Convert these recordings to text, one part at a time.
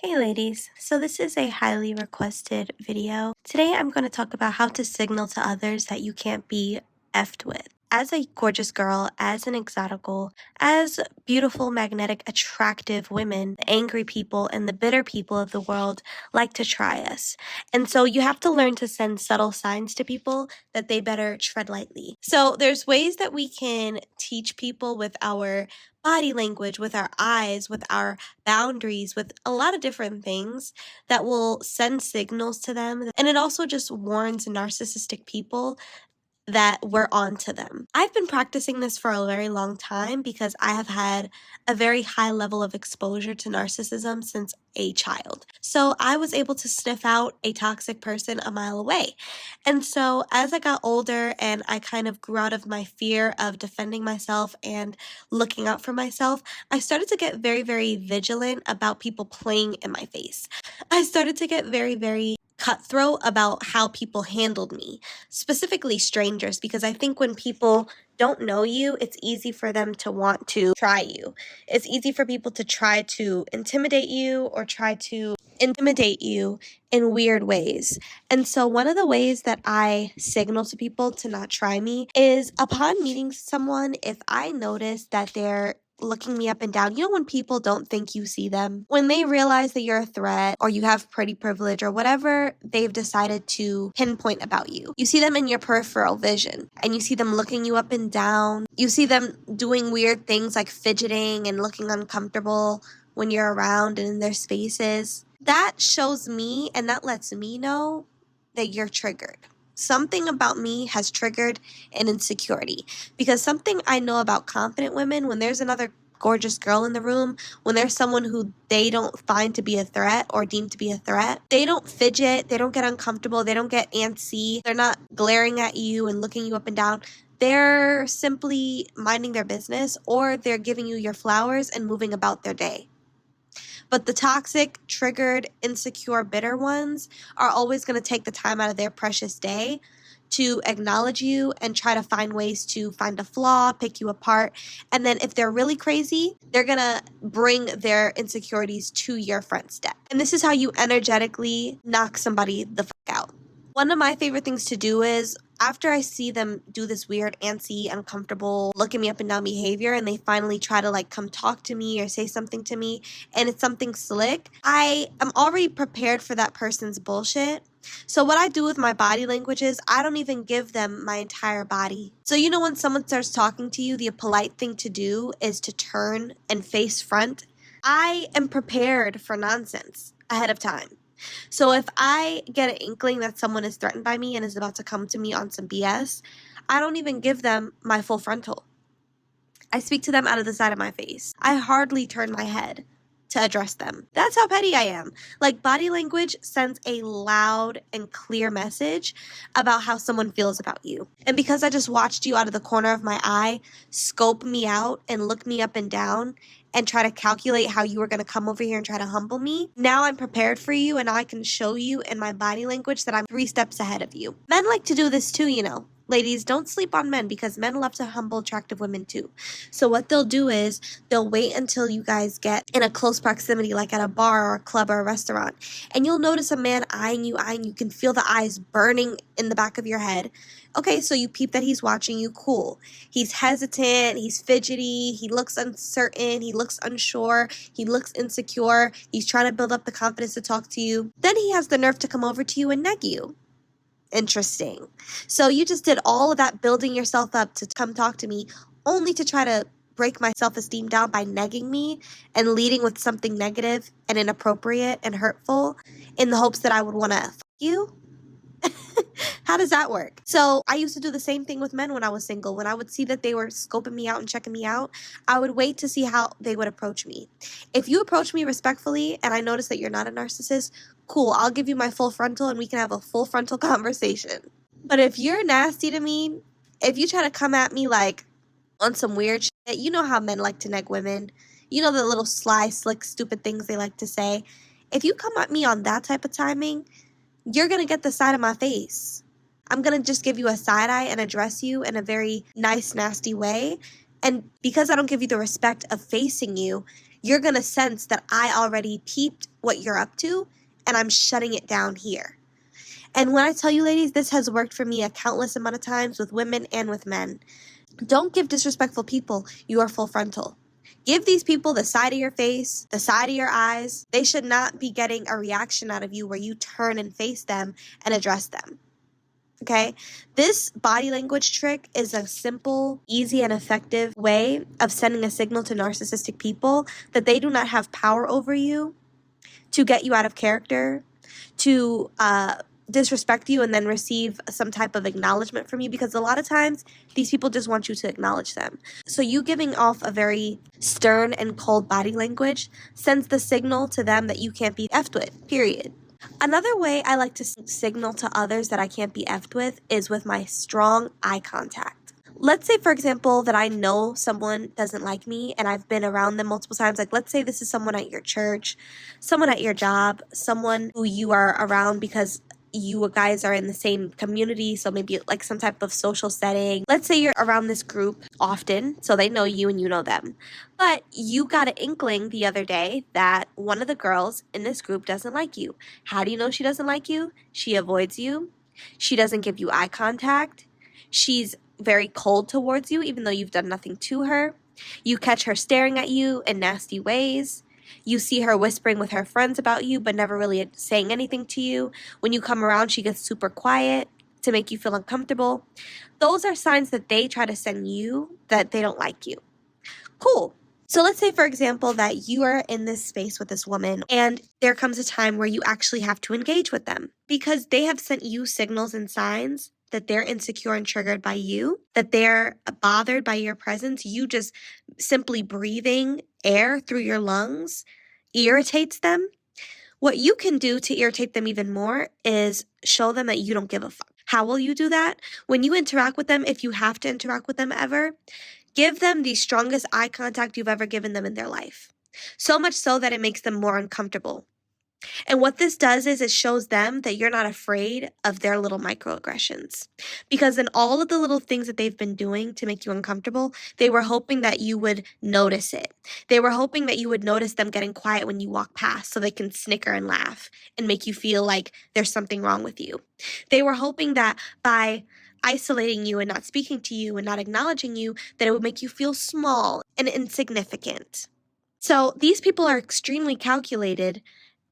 Hey ladies, so this is a highly requested video. Today I'm going to talk about how to signal to others that you can't be effed with. As a gorgeous girl, as an exotical, as beautiful, magnetic, attractive women, the angry people and the bitter people of the world like to try us. And so you have to learn to send subtle signs to people that they better tread lightly. So there's ways that we can teach people with our body language, with our eyes, with our boundaries, with a lot of different things that will send signals to them. And it also just warns narcissistic people that we're on to them. I've been practicing this for a very long time because I have had a very high level of exposure to narcissism since a child. So I was able to sniff out a toxic person a mile away. And so as I got older and I kind of grew out of my fear of defending myself and looking out for myself, I started to get very, very vigilant about people playing in my face. I started to get very, very cutthroat about how people handled me, specifically strangers, because I think when people don't know you, it's easy for them to want to try you. It's easy for people to try to intimidate you or try to intimidate you in weird ways. And so one of the ways that I signal to people to not try me is upon meeting someone, if I notice that they're looking me up and down. You know when people don't think you see them? When they realize that you're a threat or you have pretty privilege or whatever they've decided to pinpoint about you. You see them in your peripheral vision and you see them looking you up and down. You see them doing weird things like fidgeting and looking uncomfortable when you're around and in their spaces. That shows me and that lets me know that you're triggered. Something about me has triggered an insecurity because something I know about confident women, when there's another gorgeous girl in the room, when there's someone who they don't find to be a threat or deem to be a threat, they don't fidget, they don't get uncomfortable, they don't get antsy, they're not glaring at you and looking you up and down. They're simply minding their business or they're giving you your flowers and moving about their day. But the toxic, triggered, insecure, bitter ones are always going to take the time out of their precious day to acknowledge you and try to find ways to find a flaw, pick you apart. And then if they're really crazy, they're going to bring their insecurities to your front step. And this is how you energetically knock somebody the fuck out. One of my favorite things to do is after I see them do this weird, antsy, uncomfortable, looking me up and down behavior, and they finally try to come talk to me or say something to me, and it's something slick, I am already prepared for that person's bullshit. So what I do with my body language is I don't even give them my entire body. So you know when someone starts talking to you, the polite thing to do is to turn and face front. I am prepared for nonsense ahead of time. So if I get an inkling that someone is threatened by me and is about to come to me on some BS, I don't even give them my full frontal. I speak to them out of the side of my face. I hardly turn my head to address them. That's how petty I am. Body language sends a loud and clear message about how someone feels about you. And because I just watched you out of the corner of my eye, scope me out and look me up and down and try to calculate how you were going to come over here and try to humble me, now I'm prepared for you and I can show you in my body language that I'm 3 steps ahead of you. Men like to do this too, you know. Ladies, don't sleep on men because men love to humble attractive women too. So what they'll do is they'll wait until you guys get in a close proximity, like at a bar or a club or a restaurant. And you'll notice a man eyeing you. You can feel the eyes burning in the back of your head. Okay, so you peep that he's watching you. Cool. He's hesitant. He's fidgety. He looks uncertain. He looks unsure. He looks insecure. He's trying to build up the confidence to talk to you. Then he has the nerve to come over to you and neg you. Interesting. So you just did all of that building yourself up to come talk to me only to try to break my self-esteem down by negging me and leading with something negative and inappropriate and hurtful in the hopes that I would want to fuck you? How does that work? So I used to do the same thing with men when I was single. When I would see that they were scoping me out and checking me out, I would wait to see how they would approach me. If you approach me respectfully and I notice that you're not a narcissist, cool, I'll give you my full frontal and we can have a full frontal conversation. But if you're nasty to me, if you try to come at me on some weird shit, you know how men like to neg women. You know the little sly, slick, stupid things they like to say. If you come at me on that type of timing, you're going to get the side of my face. I'm going to just give you a side eye and address you in a very nice, nasty way. And because I don't give you the respect of facing you, you're going to sense that I already peeped what you're up to and I'm shutting it down here. And when I tell you, ladies, this has worked for me a countless amount of times with women and with men. Don't give disrespectful people your full frontal. Give these people the side of your face, the side of your eyes. They should not be getting a reaction out of you where you turn and face them and address them. Okay? This body language trick is a simple, easy, and effective way of sending a signal to narcissistic people that they do not have power over you, to get you out of character, to disrespect you and then receive some type of acknowledgement from you, because a lot of times these people just want you to acknowledge them. So you giving off a very stern and cold body language sends the signal to them that you can't be effed with, period. Another way I like to signal to others that I can't be effed with is with my strong eye contact. Let's say, for example, that I know someone doesn't like me and I've been around them multiple times. Like, let's say this is someone at your church, someone at your job, someone who you are around because you guys are in the same community, so maybe like some type of social setting. Let's say you're around this group often, so they know you and you know them. But you got an inkling the other day that one of the girls in this group doesn't like you. How do you know she doesn't like you? She avoids you. She doesn't give you eye contact. She's very cold towards you, even though you've done nothing to her. You catch her staring at you in nasty ways. You see her whispering with her friends about you, but never really saying anything to you. When you come around, she gets super quiet to make you feel uncomfortable. Those are signs that they try to send you that they don't like you. Cool. So let's say, for example, that you are in this space with this woman and there comes a time where you actually have to engage with them because they have sent you signals and signs that they're insecure and triggered by you, that they're bothered by your presence. You just simply breathing air through your lungs irritates them. What you can do to irritate them even more is show them that you don't give a fuck. How will you do that? When you interact with them, if you have to interact with them ever, give them the strongest eye contact you've ever given them in their life. So much so that it makes them more uncomfortable. And what this does is it shows them that you're not afraid of their little microaggressions. Because in all of the little things that they've been doing to make you uncomfortable, they were hoping that you would notice it. They were hoping that you would notice them getting quiet when you walk past so they can snicker and laugh and make you feel like there's something wrong with you. They were hoping that by isolating you and not speaking to you and not acknowledging you, that it would make you feel small and insignificant. So these people are extremely calculated,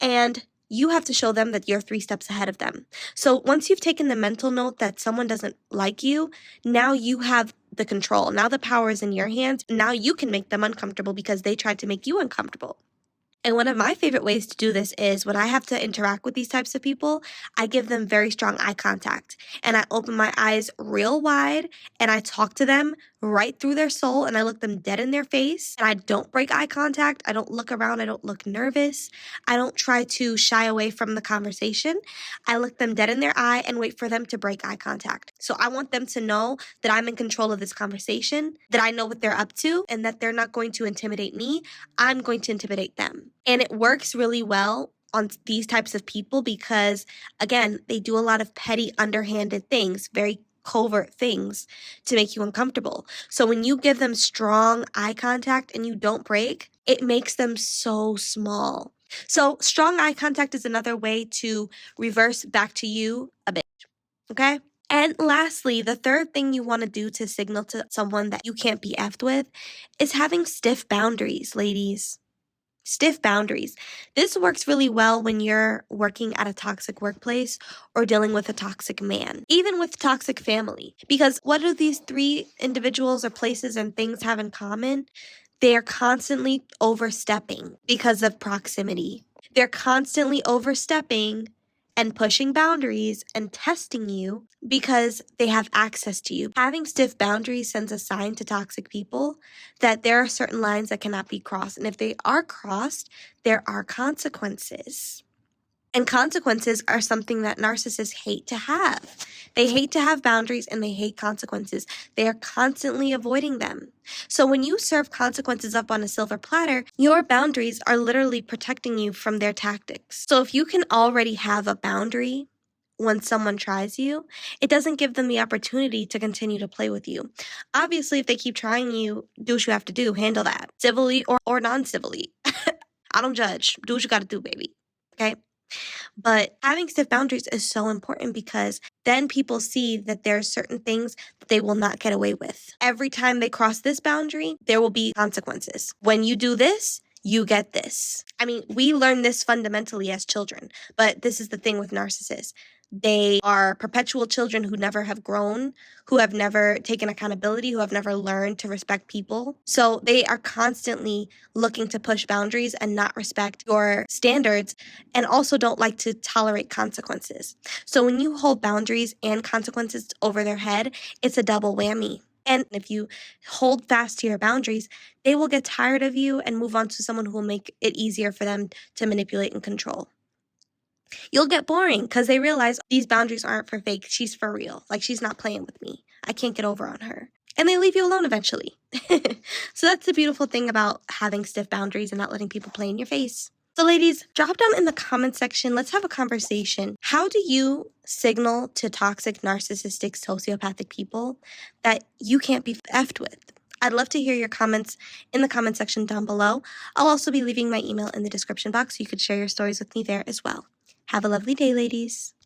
and you have to show them that you're 3 steps ahead of them. So once you've taken the mental note that someone doesn't like you, now you have the control. Now the power is in your hands. Now you can make them uncomfortable because they tried to make you uncomfortable. And one of my favorite ways to do this is when I have to interact with these types of people, I give them very strong eye contact and I open my eyes real wide and I talk to them right through their soul and I look them dead in their face and I don't break eye contact. I don't look around. I don't look nervous. I don't try to shy away from the conversation. I look them dead in their eye and wait for them to break eye contact. So I want them to know that I'm in control of this conversation, that I know what they're up to, and that they're not going to intimidate me. I'm going to intimidate them. And it works really well on these types of people because, again, they do a lot of petty, underhanded things, very covert things to make you uncomfortable. So when you give them strong eye contact and you don't break, it makes them so small. So strong eye contact is another way to reverse back to you a bit, okay? And lastly, the third thing you want to do to signal to someone that you can't be effed with is having stiff boundaries, ladies. Stiff boundaries. This works really well when you're working at a toxic workplace or dealing with a toxic man, even with toxic family. Because what do these 3 individuals or places and things have in common? They are constantly overstepping because of proximity. They're constantly overstepping and pushing boundaries and testing you because they have access to you. Having stiff boundaries sends a sign to toxic people that there are certain lines that cannot be crossed. And if they are crossed, there are consequences. And consequences are something that narcissists hate to have. They hate to have boundaries and they hate consequences. They are constantly avoiding them. So when you serve consequences up on a silver platter, your boundaries are literally protecting you from their tactics. So if you can already have a boundary when someone tries you, it doesn't give them the opportunity to continue to play with you. Obviously, if they keep trying you, do what you have to do, handle that, civilly or non-civilly. I don't judge. Do what you gotta do, baby. Okay? But having stiff boundaries is so important because then people see that there are certain things that they will not get away with. Every time they cross this boundary, there will be consequences. When you do this, you get this. I mean, we learn this fundamentally as children, but this is the thing with narcissists. They are perpetual children who never have grown, who have never taken accountability, who have never learned to respect people. So they are constantly looking to push boundaries and not respect your standards, and also don't like to tolerate consequences. So when you hold boundaries and consequences over their head, it's a double whammy. And if you hold fast to your boundaries, they will get tired of you and move on to someone who will make it easier for them to manipulate and control. You'll get boring because they realize these boundaries aren't for fake. She's for real. Like, she's not playing with me. I can't get over on her. And they leave you alone eventually. So that's the beautiful thing about having stiff boundaries and not letting people play in your face. So ladies, drop down in the comment section. Let's have a conversation. How do you signal to toxic, narcissistic, sociopathic people that you can't be effed with? I'd love to hear your comments in the comment section down below. I'll also be leaving my email in the description box so you could share your stories with me there as well. Have a lovely day, ladies.